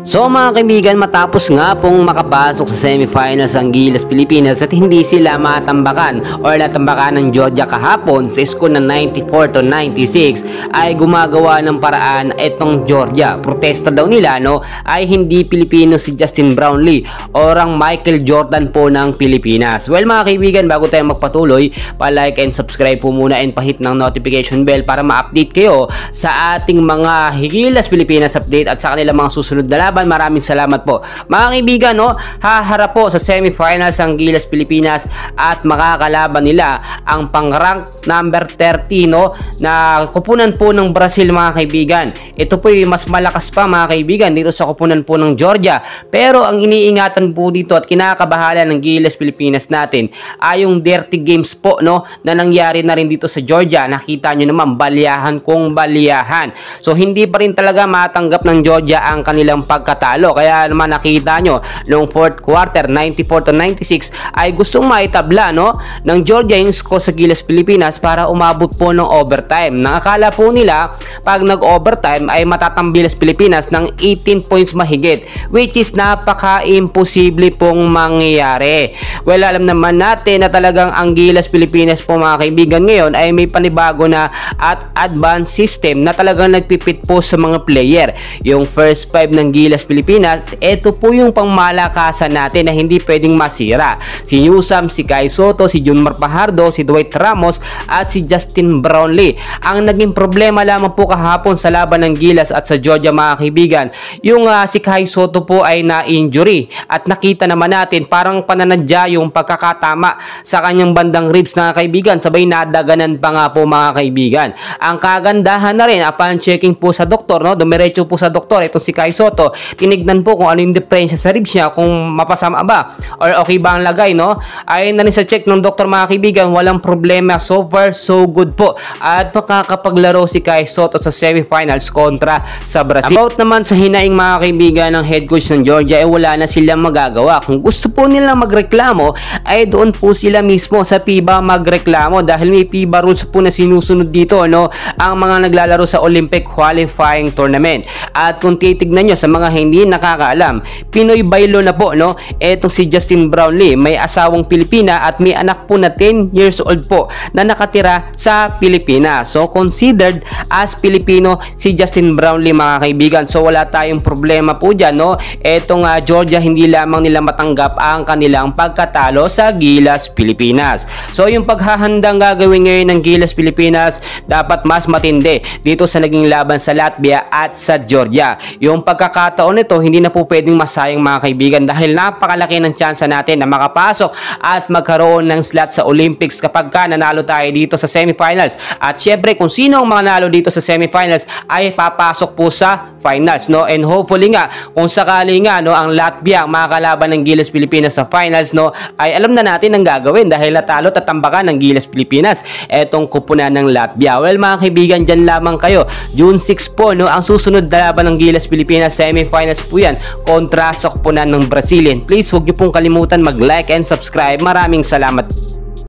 So mga kaibigan, matapos nga pong makapasok sa semifinals ang Gilas Pilipinas at hindi sila matambakan or natambakan ng Georgia kahapon sa score na 94-96, ay gumagawa ng paraan itong Georgia. Protesta daw nila ay hindi Pilipino si Justin Brownlee or ang Michael Jordan po ng Pilipinas. Well mga kaibigan, bago tayo magpatuloy, pa-like and subscribe po muna and pahit ng notification bell para ma-update kayo sa ating mga Gilas Pilipinas update at sa kanilang mga susunod na laban. Maraming salamat po. Mga kaibigan, haharap po sa semifinals ang Gilas Pilipinas at makakalaban nila ang pang-rank number 30 na kupunan po ng Brazil mga kaibigan. Ito po yung mas malakas pa mga kaibigan dito sa kupunan po ng Georgia. Pero ang iniingatan po dito at kinakabahala ng Gilas Pilipinas natin ay yung dirty games po na nangyari na rin dito sa Georgia. Nakita nyo naman, balyahan kung balyahan. So hindi pa rin talaga matanggap ng Georgia ang kanilang pagkatalo. Kaya naman nakita nyo, noong 4th quarter, 94-96, ay gustong maitabla ng Georgia yung score sa Gilas Pilipinas para umabot po ng overtime. Nakakala po nila, pag nag-overtime ay matatambilas Pilipinas ng 18 points mahigit, which is napaka-imposible pong mangyayari. Well, alam naman natin na talagang ang Gilas Pilipinas po mga kaibigan ngayon ay may panibago na at advanced system na talagang nagpipit po sa mga player. Yung first 5 ng Gilas Pilipinas, ito po yung pangmalakasan natin na hindi pwedeng masira. Si Newsam, si Kai Soto, si Junmar Fajardo, si Dwight Ramos at si Justin Brownlee. Ang naging problema lamang po kahapon sa laban ng Gilas at sa Georgia mga kaibigan, yung si Kai Soto po ay na-injury at nakita naman natin parang pananadya yung pagkakatama sa kanyang bandang ribs na kaibigan, sabay nadaganan pa nga po mga kaibigan. Ang kagandahan na rin upon checking po sa doktor, dumiretso po sa doktor itong si Kai Soto, tinignan po kung ano yung diferensya sa ribs niya, kung mapasama ba or okay ba ang lagay, ay na rin sa check ng doktor mga kaibigan, walang problema, so far so good po at makakapaglaro si Kai Soto sa semifinals kontra sa Brazil. About naman sa hinaing mga kaibigan ng head coach ng Georgia, wala na silang magagawa. Kung gusto po nila magreklamo ay doon po sila mismo sa FIBA magreklamo dahil may FIBA rules po na sinusunod dito ang mga naglalaro sa Olympic qualifying tournament. At kung titignan nyo sa mga hindi nakakaalam, Pinoy baylo na po etong si Justin Brownlee, may asawang Pilipina at may anak po na 10 years old po na nakatira sa Pilipinas. So considered as Pilipino si Justin Brownlee mga kaibigan. So wala tayong problema po dyan. Etong Georgia, hindi lamang nila matanggap ang kanilang pagkatalo sa Gilas Pilipinas. So yung paghahandang gagawin ngayon ng Gilas Pilipinas dapat mas matindi dito sa naging laban sa Latvia at sa Georgia. Yung pagkakataon nito hindi na po pwedeng masayang mga kaibigan dahil napakalaki ng tsansa natin na makapasok at magkaroon ng slot sa Olympics kapag nanalo tayo dito sa semifinals. At syempre kung sino ang manalo dito sa semifinals ay papasok po sa finals, and hopefully nga kung sakali nga ang Latvia makakalaban ng Gilas Pilipinas sa finals, ay alam na natin ang gagawin dahil natalo tatambakan ng Gilas Pilipinas etong kupunan ng Latvia. Well mga kaibigan, dyan lamang kayo. June 6 po ang susunod na laban ng Gilas Pilipinas, semifinals po yan kontra sa kupunan ng Brazilian. Please huwag niyo pong kalimutan mag-like and subscribe. Maraming salamat.